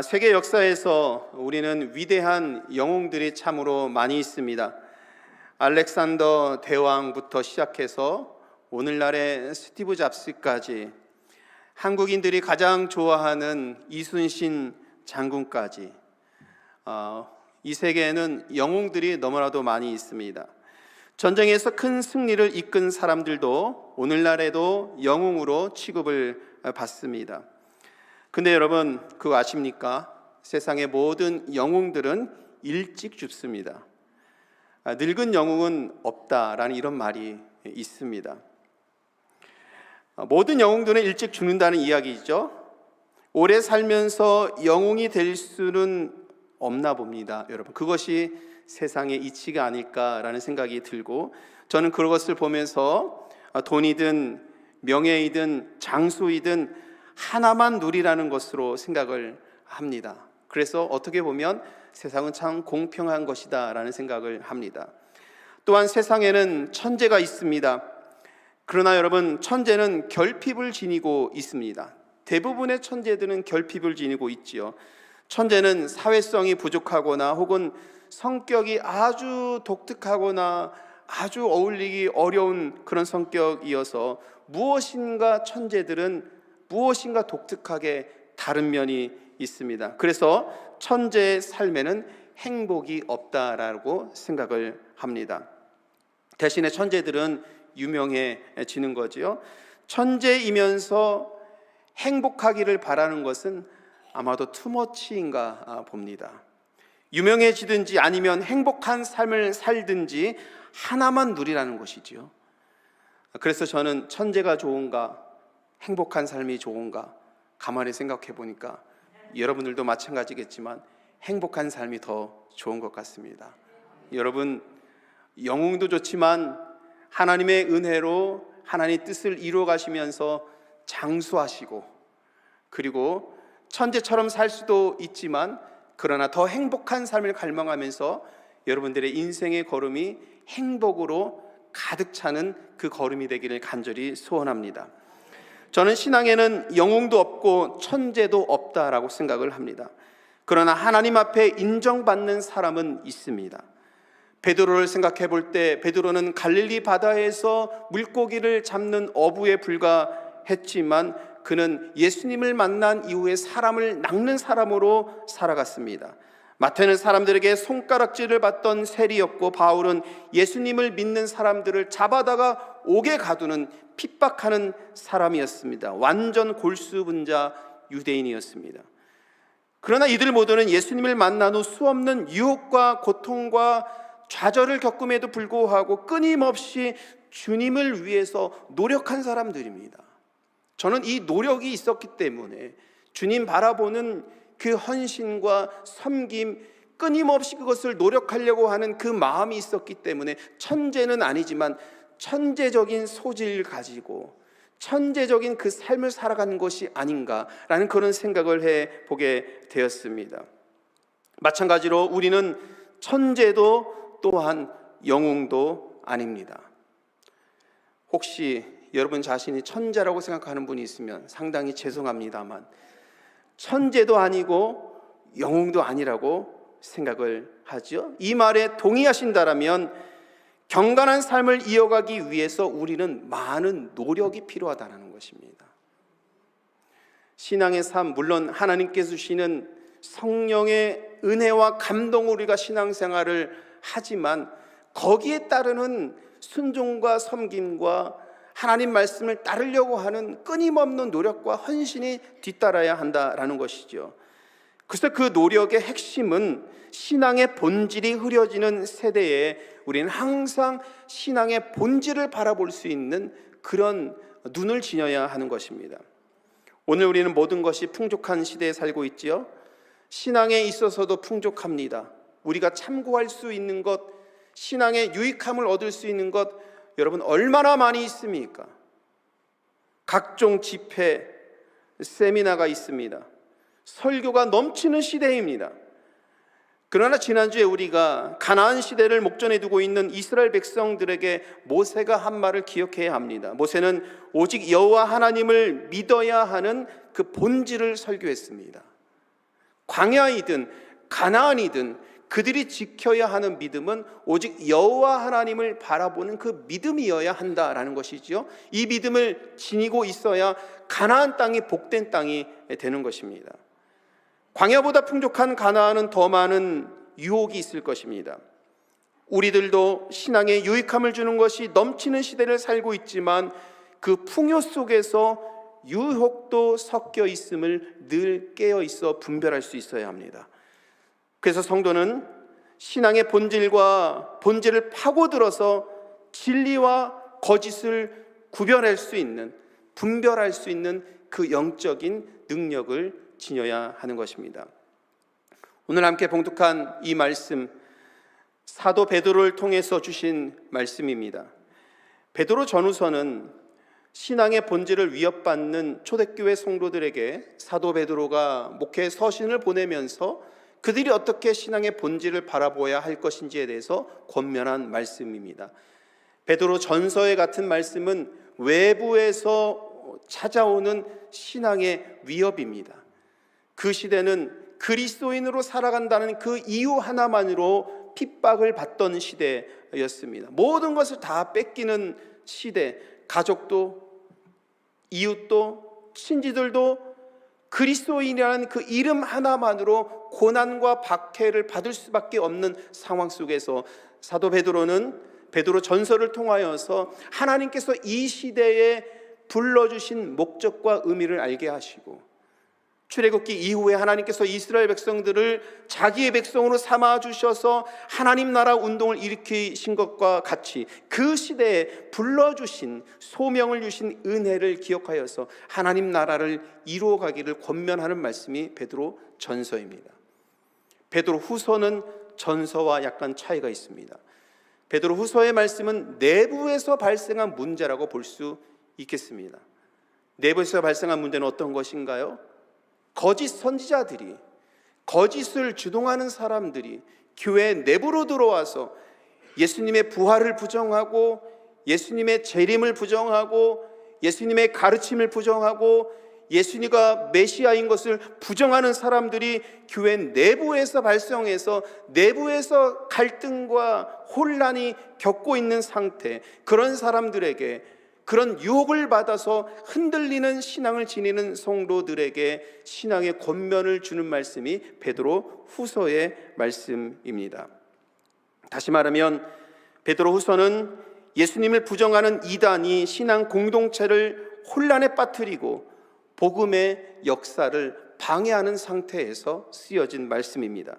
세계 역사에서 우리는 위대한 영웅들이 참으로 많이 있습니다. 알렉산더 대왕부터 시작해서 오늘날의 스티브 잡스까지, 한국인들이 가장 좋아하는 이순신 장군까지, 이 세계에는 영웅들이 너무나도 많이 있습니다. 전쟁에서 큰 승리를 이끈 사람들도 오늘날에도 영웅으로 취급을 받습니다. 근데 여러분, 그거 아십니까? 세상의 모든 영웅들은 일찍 죽습니다. 늙은 영웅은 없다라는 이런 말이 있습니다. 모든 영웅들은 일찍 죽는다는 이야기죠. 오래 살면서 영웅이 될 수는 없나 봅니다. 여러분, 그것이 세상의 이치가 아닐까라는 생각이 들고, 저는 그것을 보면서 돈이든 명예이든 장수이든 하나만 누리라는 것으로 생각을 합니다. 그래서 어떻게 보면 세상은 참 공평한 것이다 라는 생각을 합니다. 또한 세상에는 천재가 있습니다. 그러나 여러분, 천재는 결핍을 지니고 있습니다. 대부분의 천재들은 결핍을 지니고 있지요. 천재는 사회성이 부족하거나 혹은 성격이 아주 독특하거나 아주 어울리기 어려운 그런 성격이어서 무엇인가 천재들은 무엇인가 독특하게 다른 면이 있습니다. 그래서 천재의 삶에는 행복이 없다라고 생각을 합니다. 대신에 천재들은 유명해지는 거지요. 천재이면서 행복하기를 바라는 것은 아마도 투머치인가 봅니다. 유명해지든지 아니면 행복한 삶을 살든지 하나만 누리라는 것이지요. 그래서 저는 천재가 좋은가, 행복한 삶이 좋은가 가만히 생각해 보니까 여러분들도 마찬가지겠지만 행복한 삶이 더 좋은 것 같습니다. 여러분, 영웅도 좋지만 하나님의 은혜로 하나님의 뜻을 이루어 가시면서 장수하시고, 그리고 천재처럼 살 수도 있지만 그러나 더 행복한 삶을 갈망하면서 여러분들의 인생의 걸음이 행복으로 가득 차는 그 걸음이 되기를 간절히 소원합니다. 저는 신앙에는 영웅도 없고 천재도 없다라고 생각을 합니다. 그러나 하나님 앞에 인정받는 사람은 있습니다. 베드로를 생각해 볼 때, 베드로는 갈릴리 바다에서 물고기를 잡는 어부에 불과했지만 그는 예수님을 만난 이후에 사람을 낚는 사람으로 살아갔습니다. 마태는 사람들에게 손가락질을 받던 세리였고, 바울은 예수님을 믿는 사람들을 잡아다가 옥에 가두는 핍박하는 사람이었습니다. 완전 골수분자 유대인이었습니다. 그러나 이들 모두는 예수님을 만난 후 수없는 유혹과 고통과 좌절을 겪음에도 불구하고 끊임없이 주님을 위해서 노력한 사람들입니다. 저는 이 노력이 있었기 때문에 주님 바라보는 그 헌신과 섬김, 끊임없이 그것을 노력하려고 하는 그 마음이 있었기 때문에 천재는 아니지만 천재적인 소질을 가지고 천재적인 그 삶을 살아가는 것이 아닌가라는 그런 생각을 해보게 되었습니다. 마찬가지로 우리는 천재도 또한 영웅도 아닙니다. 혹시 여러분 자신이 천재라고 생각하는 분이 있으면 상당히 죄송합니다만 천재도 아니고 영웅도 아니라고 생각을 하죠. 이 말에 동의하신다라면 경건한 삶을 이어가기 위해서 우리는 많은 노력이 필요하다는 것입니다. 신앙의 삶, 물론 하나님께서 주시는 성령의 은혜와 감동으로 우리가 신앙생활을 하지만 거기에 따르는 순종과 섬김과 하나님 말씀을 따르려고 하는 끊임없는 노력과 헌신이 뒤따라야 한다라는 것이죠. 그래서 그 노력의 핵심은 신앙의 본질이 흐려지는 세대에 우리는 항상 신앙의 본질을 바라볼 수 있는 그런 눈을 지녀야 하는 것입니다. 오늘 우리는 모든 것이 풍족한 시대에 살고 있지요. 신앙에 있어서도 풍족합니다. 우리가 참고할 수 있는 것, 신앙의 유익함을 얻을 수 있는 것, 여러분 얼마나 많이 있습니까? 각종 집회, 세미나가 있습니다. 설교가 넘치는 시대입니다. 그러나 지난주에 우리가 가나안 시대를 목전에 두고 있는 이스라엘 백성들에게 모세가 한 말을 기억해야 합니다. 모세는 오직 여호와 하나님을 믿어야 하는 그 본질을 설교했습니다. 광야이든 가나안이든 그들이 지켜야 하는 믿음은 오직 여호와 하나님을 바라보는 그 믿음이어야 한다라는 것이지요. 이 믿음을 지니고 있어야 가나안 땅이 복된 땅이 되는 것입니다. 광야보다 풍족한 가나안은 더 많은 유혹이 있을 것입니다. 우리들도 신앙에 유익함을 주는 것이 넘치는 시대를 살고 있지만 그 풍요 속에서 유혹도 섞여 있음을 늘 깨어 있어 분별할 수 있어야 합니다. 그래서 성도는 신앙의 본질을 파고들어서 진리와 거짓을 구별할 수 있는, 분별할 수 있는 그 영적인 능력을 지녀야 하는 것입니다. 오늘 함께 봉독한 이 말씀, 사도 베드로를 통해서 주신 말씀입니다. 베드로 전후서는 신앙의 본질을 위협받는 초대교회 성도들에게 사도 베드로가 목회 서신을 보내면서 그들이 어떻게 신앙의 본질을 바라보아야 할 것인지에 대해서 권면한 말씀입니다. 베드로 전서에 같은 말씀은 외부에서 찾아오는 신앙의 위협입니다. 그 시대는 그리스도인으로 살아간다는 그 이유 하나만으로 핍박을 받던 시대였습니다. 모든 것을 다 뺏기는 시대, 가족도 이웃도 친지들도 그리스도인이라는 그 이름 하나만으로 고난과 박해를 받을 수밖에 없는 상황 속에서 사도 베드로는 베드로 전서를 통하여서 하나님께서 이 시대에 불러주신 목적과 의미를 알게 하시고 출애굽기 이후에 하나님께서 이스라엘 백성들을 자기의 백성으로 삼아 주셔서 하나님 나라 운동을 일으키신 것과 같이 그 시대에 불러주신 소명을 주신 은혜를 기억하여서 하나님 나라를 이루어 가기를 권면하는 말씀이 베드로 전서입니다. 베드로 후서는 전서와 약간 차이가 있습니다. 베드로 후서의 말씀은 내부에서 발생한 문제라고 볼 수 있겠습니다. 내부에서 발생한 문제는 어떤 것인가요? 거짓 선지자들이, 거짓을 주동하는 사람들이 교회 내부로 들어와서 예수님의 부활을 부정하고 예수님의 재림을 부정하고 예수님의 가르침을 부정하고 예수님과 메시아인 것을 부정하는 사람들이 교회 내부에서 발생해서 내부에서 갈등과 혼란이 겪고 있는 상태, 그런 사람들에게, 그런 유혹을 받아서 흔들리는 신앙을 지니는 성도들에게 신앙의 권면을 주는 말씀이 베드로 후서의 말씀입니다. 다시 말하면 베드로 후서는 예수님을 부정하는 이단이 신앙 공동체를 혼란에 빠뜨리고 복음의 역사를 방해하는 상태에서 쓰여진 말씀입니다.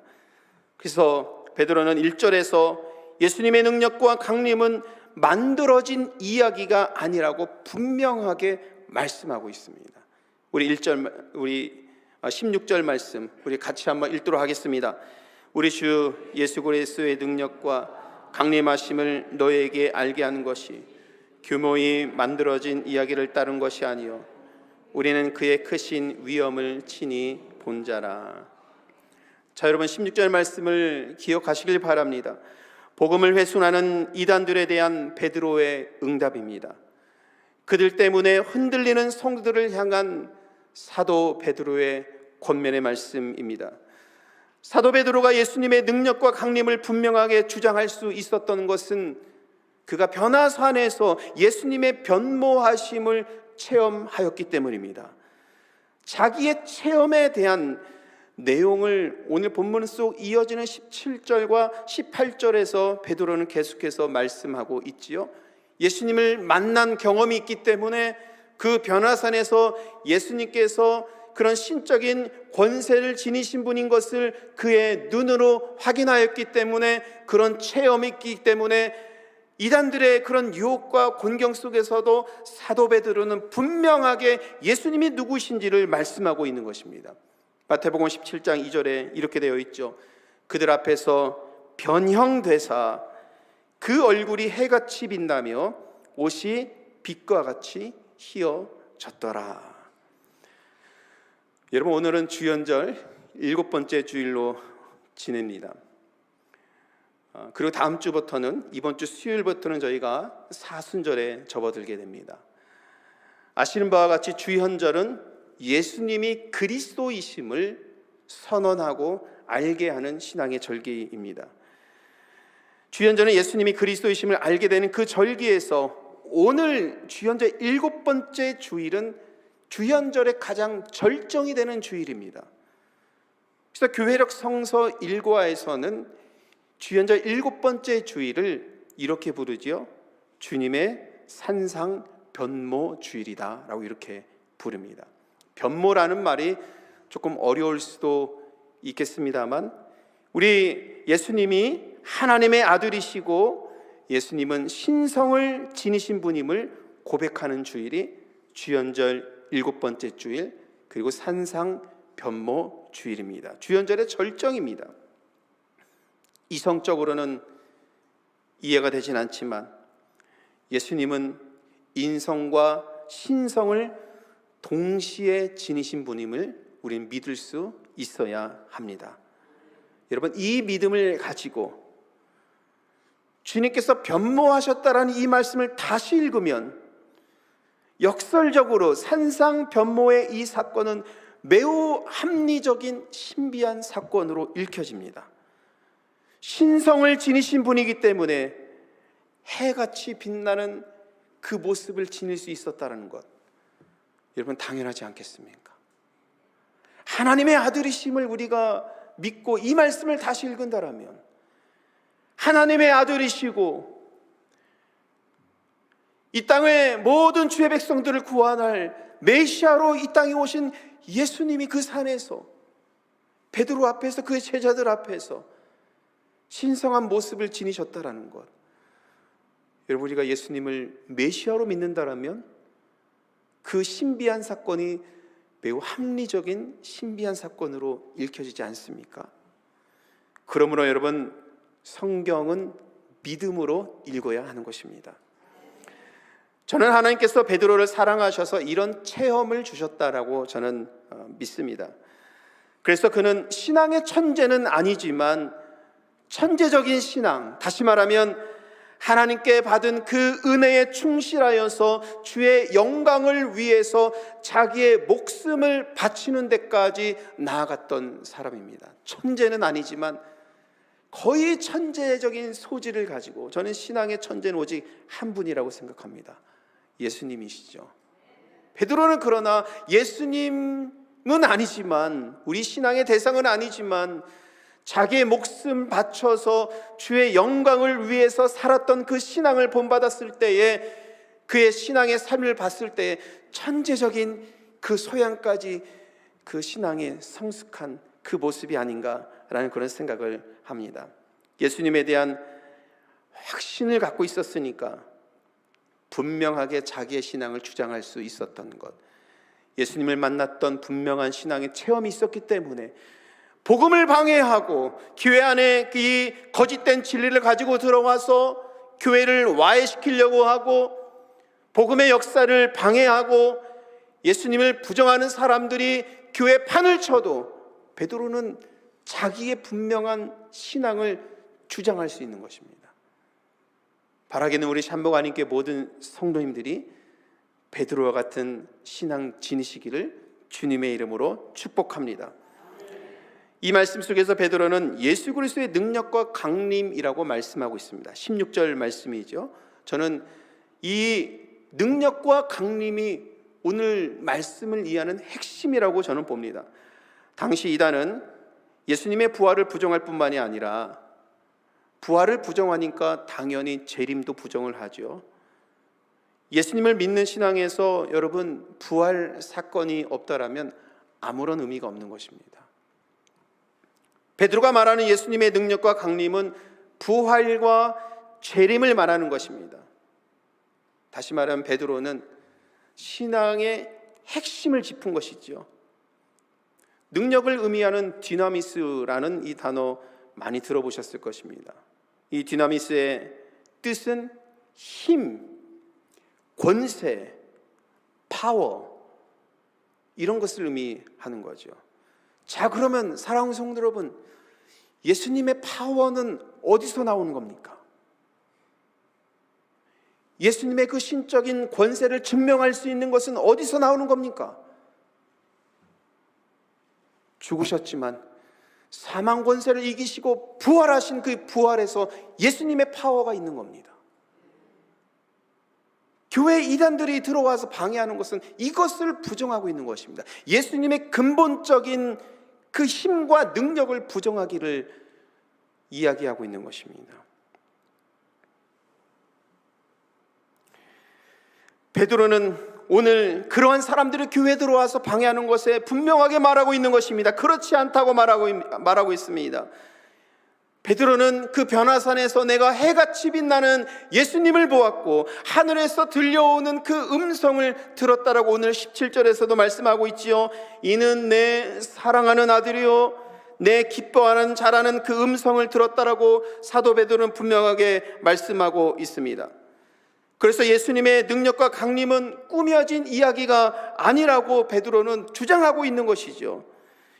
그래서 베드로는 1절에서 예수님의 능력과 강림은 만들어진 이야기가 아니라고 분명하게 말씀하고 있습니다. 우리 16절 말씀 우리 같이 한번 읽도록 하겠습니다. 우리 주 예수 그리스도의 능력과 강림하심을 너에게 알게 하는 것이 규모히 만들어진 이야기를 따른 것이 아니요 우리는 그의 크신 위엄을 친히 본 자라. 자, 여러분 16절 말씀을 기억하시길 바랍니다. 복음을 회순하는 이단들에 대한 베드로의 응답입니다. 그들 때문에 흔들리는 성도들을 향한 사도 베드로의 권면의 말씀입니다. 사도 베드로가 예수님의 능력과 강림을 분명하게 주장할 수 있었던 것은 그가 변화산에서 예수님의 변모하심을 체험하였기 때문입니다. 자기의 체험에 대한 내용을 오늘 본문 속 이어지는 17절과 18절에서 베드로는 계속해서 말씀하고 있지요. 예수님을 만난 경험이 있기 때문에 그 변화산에서 예수님께서 그런 신적인 권세를 지니신 분인 것을 그의 눈으로 확인하였기 때문에 그런 체험이 있기 때문에 이단들의 그런 유혹과 곤경 속에서도 사도 베드로는 분명하게 예수님이 누구신지를 말씀하고 있는 것입니다. 마태복음 17장 2절에 이렇게 되어 있죠. 그들 앞에서 변형되사 그 얼굴이 해같이 빛나며 옷이 빛과 같이 희어졌더라. 여러분, 오늘은 주연절 7번째 주일로 지냅니다. 그리고 다음 주부터는, 이번 주 수요일부터는 저희가 사순절에 접어들게 됩니다. 아시는 바와 같이 주현절은 예수님이 그리스도이심을 선언하고 알게 하는 신앙의 절기입니다. 주연절은 예수님이 그리스도이심을 알게 되는 그 절기에서 오늘 주연절 7번째 주일은 주연절의 가장 절정이 되는 주일입니다. 그래서 교회력 성서 1과에서는 주연절 7번째 주일을 이렇게 부르지요. 주님의 산상 변모 주일이다 라고 이렇게 부릅니다. 변모라는 말이 조금 어려울 수도 있겠습니다만, 우리 예수님이 하나님의 아들이시고 예수님은 신성을 지니신 분임을 고백하는 주일이 주연절 7번째 주일, 그리고 산상 변모 주일입니다. 주연절의 절정입니다. 이성적으로는 이해가 되진 않지만 예수님은 인성과 신성을 동시에 지니신 분임을 우리는 믿을 수 있어야 합니다. 여러분, 이 믿음을 가지고 주님께서 변모하셨다라는 이 말씀을 다시 읽으면 역설적으로 산상 변모의 이 사건은 매우 합리적인 신비한 사건으로 읽혀집니다. 신성을 지니신 분이기 때문에 해같이 빛나는 그 모습을 지닐 수 있었다는 것, 여러분 당연하지 않겠습니까? 하나님의 아들이심을 우리가 믿고 이 말씀을 다시 읽는다라면 하나님의 아들이시고 이 땅의 모든 주의 백성들을 구원할 메시아로 이 땅에 오신 예수님이 그 산에서 베드로 앞에서 그의 제자들 앞에서 신성한 모습을 지니셨다라는 것, 여러분 우리가 예수님을 메시아로 믿는다라면 그 신비한 사건이 매우 합리적인 신비한 사건으로 읽혀지지 않습니까? 그러므로 여러분, 성경은 믿음으로 읽어야 하는 것입니다. 저는 하나님께서 베드로를 사랑하셔서 이런 체험을 주셨다라고 저는 믿습니다. 그래서 그는 신앙의 천재는 아니지만 천재적인 신앙, 다시 말하면 하나님께 받은 그 은혜에 충실하여서 주의 영광을 위해서 자기의 목숨을 바치는 데까지 나아갔던 사람입니다. 천재는 아니지만 거의 천재적인 소질을 가지고, 저는 신앙의 천재는 오직 한 분이라고 생각합니다. 예수님이시죠. 베드로는 그러나 예수님은 아니지만, 우리 신앙의 대상은 아니지만 자기의 목숨 바쳐서 주의 영광을 위해서 살았던 그 신앙을 본받았을 때에, 그의 신앙의 삶을 봤을 때에 천재적인 그 소양까지 그 신앙에 성숙한 그 모습이 아닌가라는 그런 생각을 합니다. 예수님에 대한 확신을 갖고 있었으니까 분명하게 자기의 신앙을 주장할 수 있었던 것, 예수님을 만났던 분명한 신앙의 체험이 있었기 때문에 복음을 방해하고 교회 안에 이 거짓된 진리를 가지고 들어와서 교회를 와해시키려고 하고 복음의 역사를 방해하고 예수님을 부정하는 사람들이 교회 판을 쳐도 베드로는 자기의 분명한 신앙을 주장할 수 있는 것입니다. 바라기는 우리 샴보가님께 모든 성도님들이 베드로와 같은 신앙 지니시기를 주님의 이름으로 축복합니다. 이 말씀 속에서 베드로는 예수 그리스도의 능력과 강림이라고 말씀하고 있습니다. 16절 말씀이죠. 저는 이 능력과 강림이 오늘 말씀을 이해하는 핵심이라고 저는 봅니다. 당시 이단은 예수님의 부활을 부정할 뿐만이 아니라 부활을 부정하니까 당연히 재림도 부정을 하죠. 예수님을 믿는 신앙에서 여러분 부활 사건이 없다라면 아무런 의미가 없는 것입니다. 베드로가 말하는 예수님의 능력과 강림은 부활과 재림을 말하는 것입니다. 다시 말하면 베드로는 신앙의 핵심을 짚은 것이죠. 능력을 의미하는 디나미스라는 이 단어 많이 들어보셨을 것입니다. 이 디나미스의 뜻은 힘, 권세, 파워, 이런 것을 의미하는 거죠. 자, 그러면 사랑하는 성도 여러분, 예수님의 파워는 어디서 나오는 겁니까? 예수님의 그 신적인 권세를 증명할 수 있는 것은 어디서 나오는 겁니까? 죽으셨지만 사망 권세를 이기시고 부활하신 그 부활에서 예수님의 파워가 있는 겁니다. 교회 이단들이 들어와서 방해하는 것은 이것을 부정하고 있는 것입니다. 예수님의 근본적인 그 힘과 능력을 부정하기를 이야기하고 있는 것입니다. 베드로는 오늘 그러한 사람들이 교회에 들어와서 방해하는 것에 분명하게 말하고 있는 것입니다. 그렇지 않다고 말하고 있습니다. 베드로는 그 변화산에서 내가 해같이 빛나는 예수님을 보았고 하늘에서 들려오는 그 음성을 들었다라고 오늘 17절에서도 말씀하고 있지요. 이는 내 사랑하는 아들이요 내 기뻐하는 자라는 그 음성을 들었다라고 사도 베드로는 분명하게 말씀하고 있습니다. 그래서 예수님의 능력과 강림은 꾸며진 이야기가 아니라고 베드로는 주장하고 있는 것이죠.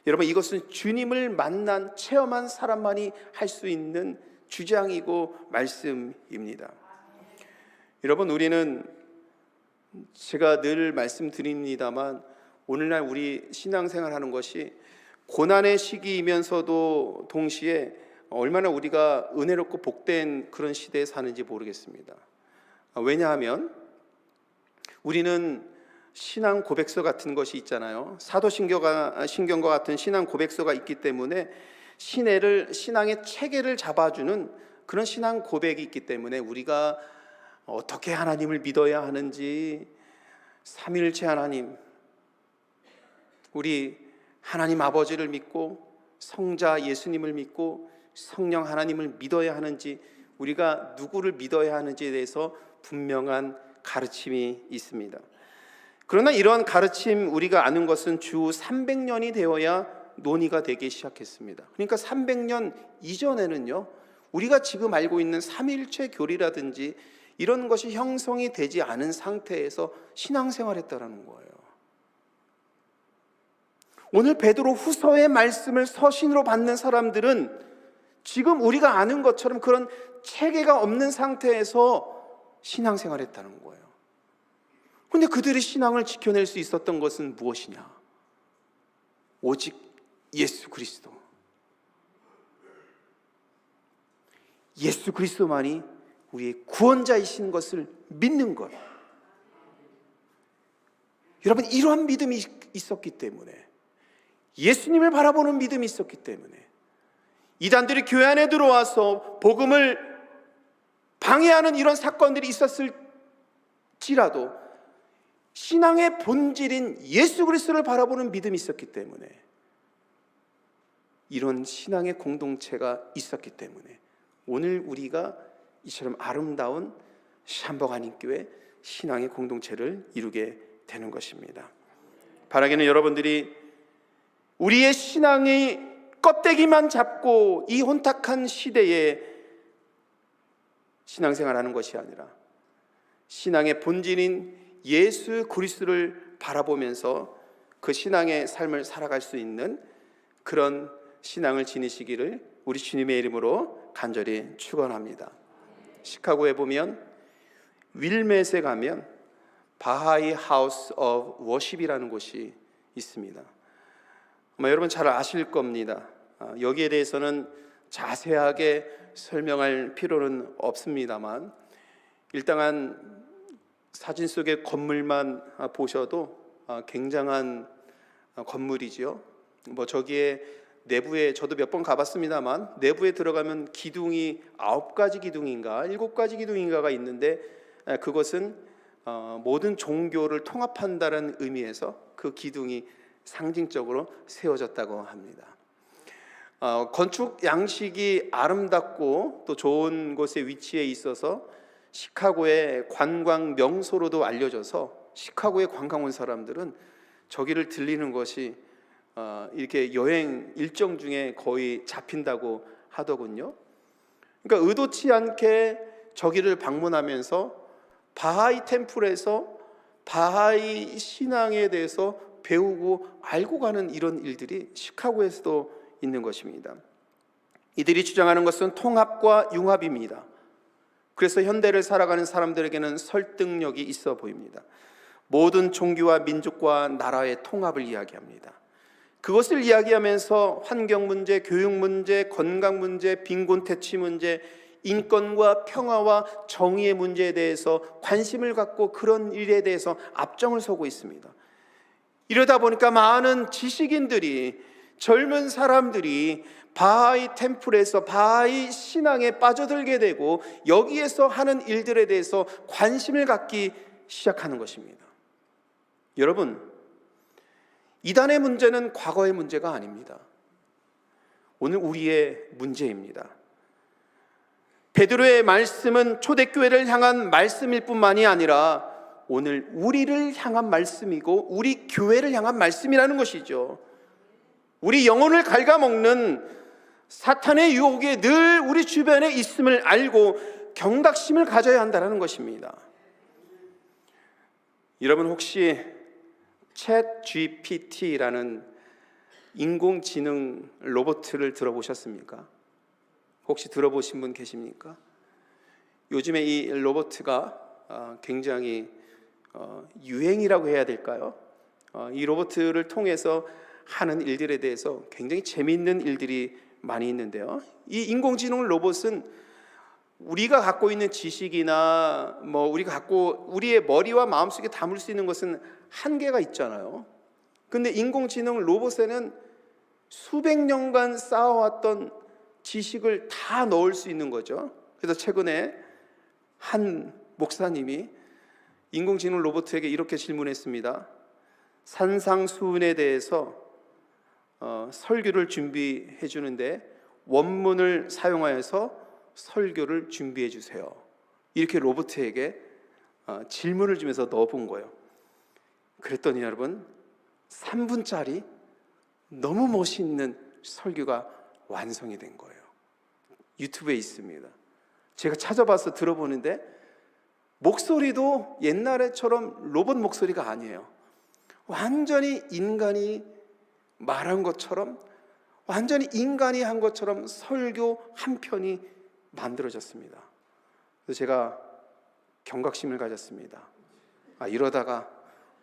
여러분, 이것은 주님을 만난 체험한 사람만이 할 수 있는 주장이고 말씀입니다. 여러분, 우리는 제가 늘 말씀드립니다만 오늘날 우리 신앙생활 하는 것이 고난의 시기이면서도 동시에 얼마나 우리가 은혜롭고 복된 그런 시대에 사는지 모르겠습니다. 왜냐하면 우리는 신앙 고백서 같은 것이 있잖아요. 사도신경과 같은 신앙 고백서가 있기 때문에 신앙의 체계를 잡아주는 그런 신앙 고백이 있기 때문에 우리가 어떻게 하나님을 믿어야 하는지, 삼위일체 하나님, 우리 하나님 아버지를 믿고 성자 예수님을 믿고 성령 하나님을 믿어야 하는지, 우리가 누구를 믿어야 하는지에 대해서 분명한 가르침이 있습니다. 그러나 이러한 가르침 우리가 아는 것은 주 300년이 되어야 논의가 되기 시작했습니다. 그러니까 300년 이전에는요, 우리가 지금 알고 있는 삼위일체 교리라든지 이런 것이 형성이 되지 않은 상태에서 신앙생활했다라는 거예요. 오늘 베드로 후서의 말씀을 서신으로 받는 사람들은 지금 우리가 아는 것처럼 그런 체계가 없는 상태에서 신앙생활했다는 거예요. 그런데 그들이 신앙을 지켜낼 수 있었던 것은 무엇이냐? 오직 예수 그리스도. 예수 그리스도만이 우리의 구원자이신 것을 믿는 것. 여러분, 이러한 믿음이 있었기 때문에, 예수님을 바라보는 믿음이 있었기 때문에 이단들이 교회 안에 들어와서 복음을 방해하는 이런 사건들이 있었을지라도 신앙의 본질인 예수 그리스도를 바라보는 믿음이 있었기 때문에, 이런 신앙의 공동체가 있었기 때문에 오늘 우리가 이처럼 아름다운 샴버가님교회 신앙의 공동체를 이루게 되는 것입니다. 바라기는 여러분들이 우리의 신앙의 껍데기만 잡고 이 혼탁한 시대에 신앙생활하는 것이 아니라 신앙의 본질인 예수 그리스도를 바라보면서 그 신앙의 삶을 살아갈 수 있는 그런 신앙을 지니시기를 우리 주님의 이름으로 간절히 축원합니다. 시카고에 보면 윌맷에 가면 바하이 하우스 오브 워십이라는 곳이 있습니다. 아마 여러분 잘 아실 겁니다. 여기에 대해서는 자세하게 설명할 필요는 없습니다만 일단은 사진 속의 건물만 보셔도 굉장한 건물이지요. 저기에 내부에 저도 몇 번 가봤습니다만 내부에 들어가면 기둥이 9가지 기둥인가 7가지 기둥인가가 있는데 그것은 모든 종교를 통합한다는 의미에서 그 기둥이 상징적으로 세워졌다고 합니다. 건축 양식이 아름답고 또 좋은 곳에 위치해 있어서 시카고의 관광 명소로도 알려져서 시카고에 관광 온 사람들은 저기를 들리는 것이 이렇게 여행 일정 중에 거의 잡힌다고 하더군요. 그러니까 의도치 않게 저기를 방문하면서 바하이 템플에서 바하이 신앙에 대해서 배우고 알고 가는 이런 일들이 시카고에서도 있는 것입니다. 이들이 주장하는 것은 통합과 융합입니다. 그래서 현대를 살아가는 사람들에게는 설득력이 있어 보입니다. 모든 종교와 민족과 나라의 통합을 이야기합니다. 그것을 이야기하면서 환경 문제, 교육 문제, 건강 문제, 빈곤 퇴치 문제, 인권과 평화와 정의의 문제에 대해서 관심을 갖고 그런 일에 대해서 앞장을 서고 있습니다. 이러다 보니까 많은 지식인들이, 젊은 사람들이 바하이 템플에서 바하이 신앙에 빠져들게 되고 여기에서 하는 일들에 대해서 관심을 갖기 시작하는 것입니다. 여러분, 이단의 문제는 과거의 문제가 아닙니다. 오늘 우리의 문제입니다. 베드로의 말씀은 초대교회를 향한 말씀일 뿐만이 아니라 오늘 우리를 향한 말씀이고 우리 교회를 향한 말씀이라는 것이죠. 우리 영혼을 갉아먹는 사탄의 유혹이 늘 우리 주변에 있음을 알고 경각심을 가져야 한다는 것입니다. 여러분, 혹시 챗 GPT라는 인공지능 로봇을 들어보셨습니까? 혹시 들어보신 분 계십니까? 요즘에 이 로봇가 굉장히 유행이라고 해야 될까요? 이 로봇을 통해서 하는 일들에 대해서 굉장히 재미있는 일들이 많이 있는데요. 이 인공지능 로봇은 우리가 갖고 있는 지식이나 우리의 머리와 마음속에 담을 수 있는 것은 한계가 있잖아요. 근데 인공지능 로봇에는 수백 년간 쌓아왔던 지식을 다 넣을 수 있는 거죠. 그래서 최근에 한 목사님이 인공지능 로봇에게 이렇게 질문했습니다. 산상수훈에 대해서 설교를 준비해 주는데 원문을 사용하여서 설교를 준비해 주세요. 이렇게 로봇에게 질문을 주면서 넣어본 거예요. 그랬더니 여러분, 3분짜리 너무 멋있는 설교가 완성이 된 거예요. 유튜브에 있습니다. 제가 찾아봐서 들어보는데 목소리도 옛날에처럼 로봇 목소리가 아니에요. 완전히 인간이 말한 것처럼, 완전히 인간이 한 것처럼 설교 한 편이 만들어졌습니다. 그래서 제가 경각심을 가졌습니다. 이러다가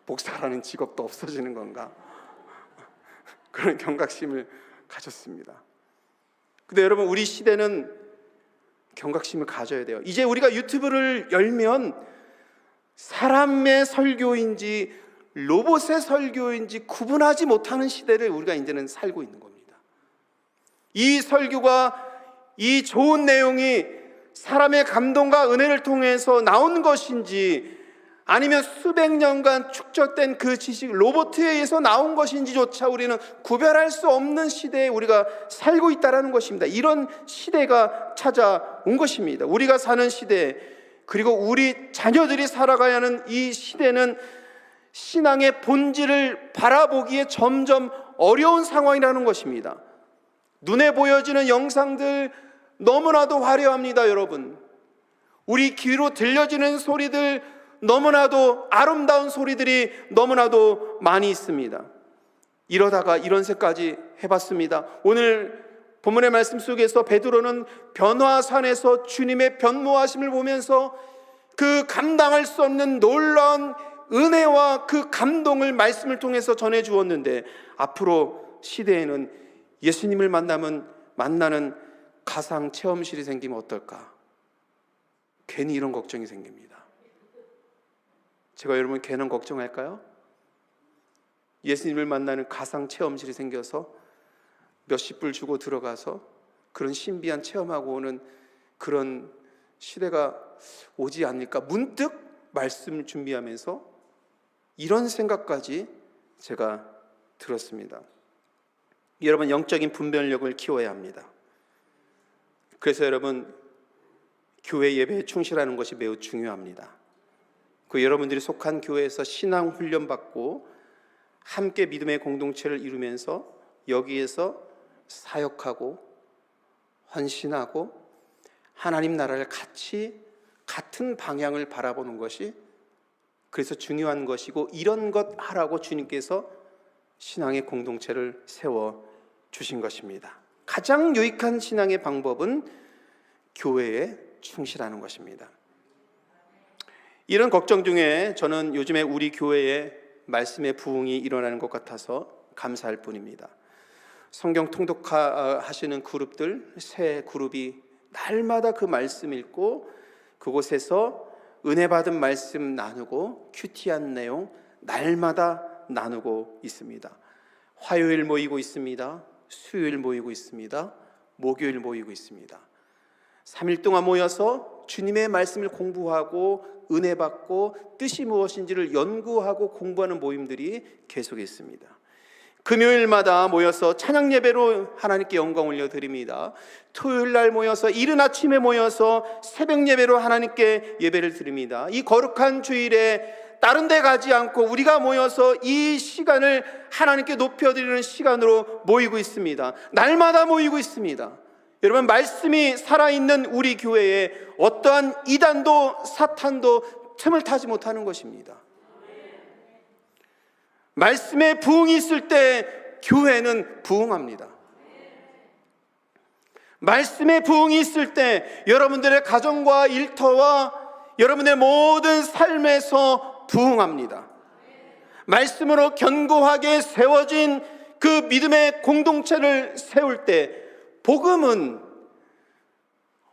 목사라는 직업도 없어지는 건가? 그런 경각심을 가졌습니다. 근데 여러분, 우리 시대는 경각심을 가져야 돼요. 이제 우리가 유튜브를 열면 사람의 설교인지 로봇의 설교인지 구분하지 못하는 시대를 우리가 이제는 살고 있는 겁니다. 이 설교가, 이 좋은 내용이 사람의 감동과 은혜를 통해서 나온 것인지 아니면 수백 년간 축적된 그 지식, 로봇에 의해서 나온 것인지조차 우리는 구별할 수 없는 시대에 우리가 살고 있다는 것입니다. 이런 시대가 찾아온 것입니다. 우리가 사는 시대, 그리고 우리 자녀들이 살아가야 하는 이 시대는 신앙의 본질을 바라보기에 점점 어려운 상황이라는 것입니다. 눈에 보여지는 영상들 너무나도 화려합니다, 여러분. 우리 귀로 들려지는 소리들 너무나도 아름다운 소리들이 너무나도 많이 있습니다. 이러다가 이런 새까지 해봤습니다. 오늘 본문의 말씀 속에서 베드로는 변화산에서 주님의 변모하심을 보면서 그 감당할 수 없는 놀라운 은혜와 그 감동을 말씀을 통해서 전해 주었는데, 앞으로 시대에는 예수님을 만나는 가상 체험실이 생기면 어떨까? 괜히 이런 걱정이 생깁니다. 제가 여러분 괜한 걱정할까요? 예수님을 만나는 가상 체험실이 생겨서 몇십 불 주고 들어가서 그런 신비한 체험하고 오는 그런 시대가 오지 않을까? 문득 말씀을 준비하면서 이런 생각까지 제가 들었습니다. 여러분, 영적인 분별력을 키워야 합니다. 그래서 여러분, 교회 예배에 충실하는 것이 매우 중요합니다. 그 여러분들이 속한 교회에서 신앙 훈련받고 함께 믿음의 공동체를 이루면서 여기에서 사역하고 헌신하고 하나님 나라를 같은 방향을 바라보는 것이 그래서 중요한 것이고, 이런 것 하라고 주님께서 신앙의 공동체를 세워 주신 것입니다. 가장 유익한 신앙의 방법은 교회에 충실하는 것입니다. 이런 걱정 중에 저는 요즘에 우리 교회에 말씀의 부흥이 일어나는 것 같아서 감사할 뿐입니다. 성경 통독하시는 그룹들, 새 그룹이 날마다 그 말씀 읽고 그곳에서 은혜 받은 말씀 나누고 큐티한 내용 날마다 나누고 있습니다. 화요일 모이고 있습니다. 수요일 모이고 있습니다. 목요일 모이고 있습니다. 3일 동안 모여서 주님의 말씀을 공부하고 은혜 받고 뜻이 무엇인지를 연구하고 공부하는 모임들이 계속 있습니다. 금요일마다 모여서 찬양 예배로 하나님께 영광 올려드립니다. 토요일 날 모여서 이른 아침에 모여서 새벽 예배로 하나님께 예배를 드립니다. 이 거룩한 주일에 다른 데 가지 않고 우리가 모여서 이 시간을 하나님께 높여드리는 시간으로 모이고 있습니다. 날마다 모이고 있습니다. 여러분, 말씀이 살아있는 우리 교회에 어떠한 이단도 사탄도 틈을 타지 못하는 것입니다. 말씀에 부흥이 있을 때 교회는 부흥합니다. 말씀에 부흥이 있을 때 여러분들의 가정과 일터와 여러분의 모든 삶에서 부흥합니다. 말씀으로 견고하게 세워진 그 믿음의 공동체를 세울 때 복음은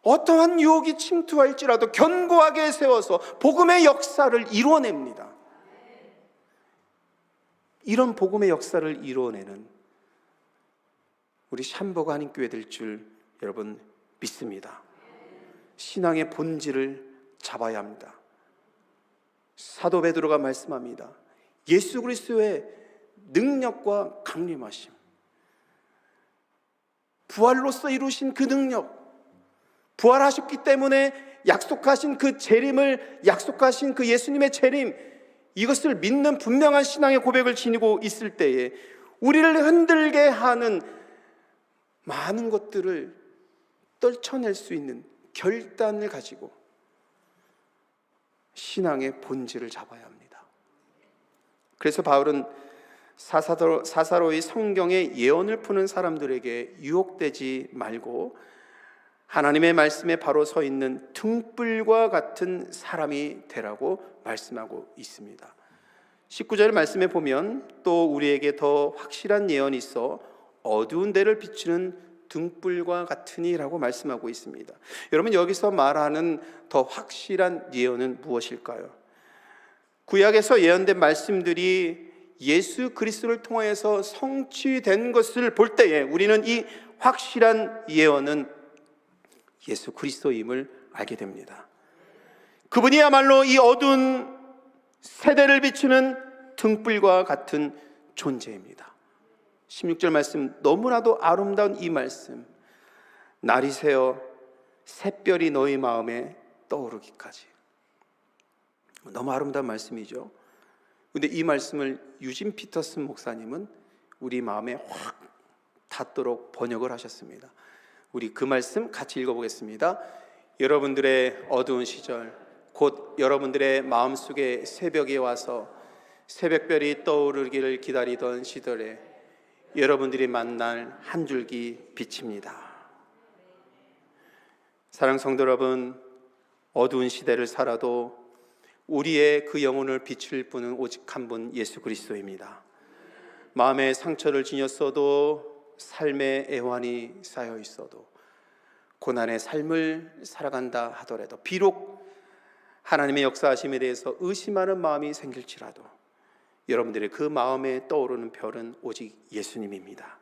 어떠한 유혹이 침투할지라도 견고하게 세워서 복음의 역사를 이루어냅니다. 이런 복음의 역사를 이루어내는 우리 샴버가 하는 교회 될 줄 여러분 믿습니다. 신앙의 본질을 잡아야 합니다. 사도 베드로가 말씀합니다. 예수 그리스도의 능력과 강림하심, 부활로서 이루신 그 능력, 부활하셨기 때문에 약속하신 그 재림을 약속하신 그 예수님의 재림, 이것을 믿는 분명한 신앙의 고백을 지니고 있을 때에 우리를 흔들게 하는 많은 것들을 떨쳐낼 수 있는 결단을 가지고 신앙의 본질을 잡아야 합니다. 그래서 바울은 사사로이 성경의 예언을 푸는 사람들에게 유혹되지 말고 하나님의 말씀에 바로 서 있는 등불과 같은 사람이 되라고 말씀하고 있습니다. 19절 말씀에 보면 또 우리에게 더 확실한 예언이 있어 어두운 데를 비추는 등불과 같으니라고 말씀하고 있습니다. 여러분, 여기서 말하는 더 확실한 예언은 무엇일까요? 구약에서 예언된 말씀들이 예수 그리스도를 통해서 성취된 것을 볼 때에 우리는 이 확실한 예언은 예수 그리스도임을 알게 됩니다. 그분이야말로 이 어두운 세대를 비추는 등불과 같은 존재입니다. 16절 말씀, 너무나도 아름다운 이 말씀, 날이 새어 샛별이 너희 마음에 떠오르기까지. 너무 아름다운 말씀이죠. 그런데 이 말씀을 유진 피터슨 목사님은 우리 마음에 확 닿도록 번역을 하셨습니다. 우리 그 말씀 같이 읽어보겠습니다. 여러분들의 어두운 시절, 곧 여러분들의 마음속에 새벽이 와서 새벽별이 떠오르기를 기다리던 시절에 여러분들이 만날 한 줄기 빛입니다. 사랑하는 성도 여러분, 어두운 시대를 살아도 우리의 그 영혼을 비출 분은 오직 한 분, 예수 그리스도입니다. 마음에 상처를 지녔어도, 삶의 애환이 쌓여 있어도, 고난의 삶을 살아간다 하더라도, 비록 하나님의 역사하심에 대해서 의심하는 마음이 생길지라도 여러분들의 그 마음에 떠오르는 별은 오직 예수님입니다.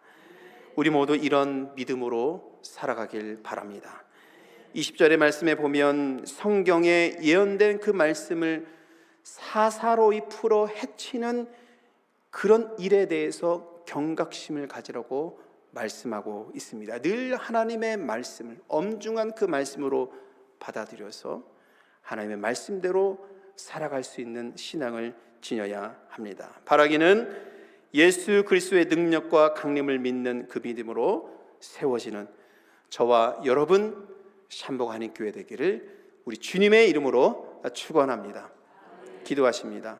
우리 모두 이런 믿음으로 살아가길 바랍니다. 20절의 말씀에 보면 성경에 예언된 그 말씀을 사사로이 풀어 헤치는 그런 일에 대해서 경각심을 가지라고 말씀하고 있습니다. 늘 하나님의 말씀을 엄중한 그 말씀으로 받아들여서 하나님의 말씀대로 살아갈 수 있는 신앙을 지녀야 합니다. 바라기는 예수 그리스도의 능력과 강림을 믿는 그 믿음으로 세워지는 저와 여러분 샴버가 하는 교회 되기를 우리 주님의 이름으로 축원합니다. 기도하십니다.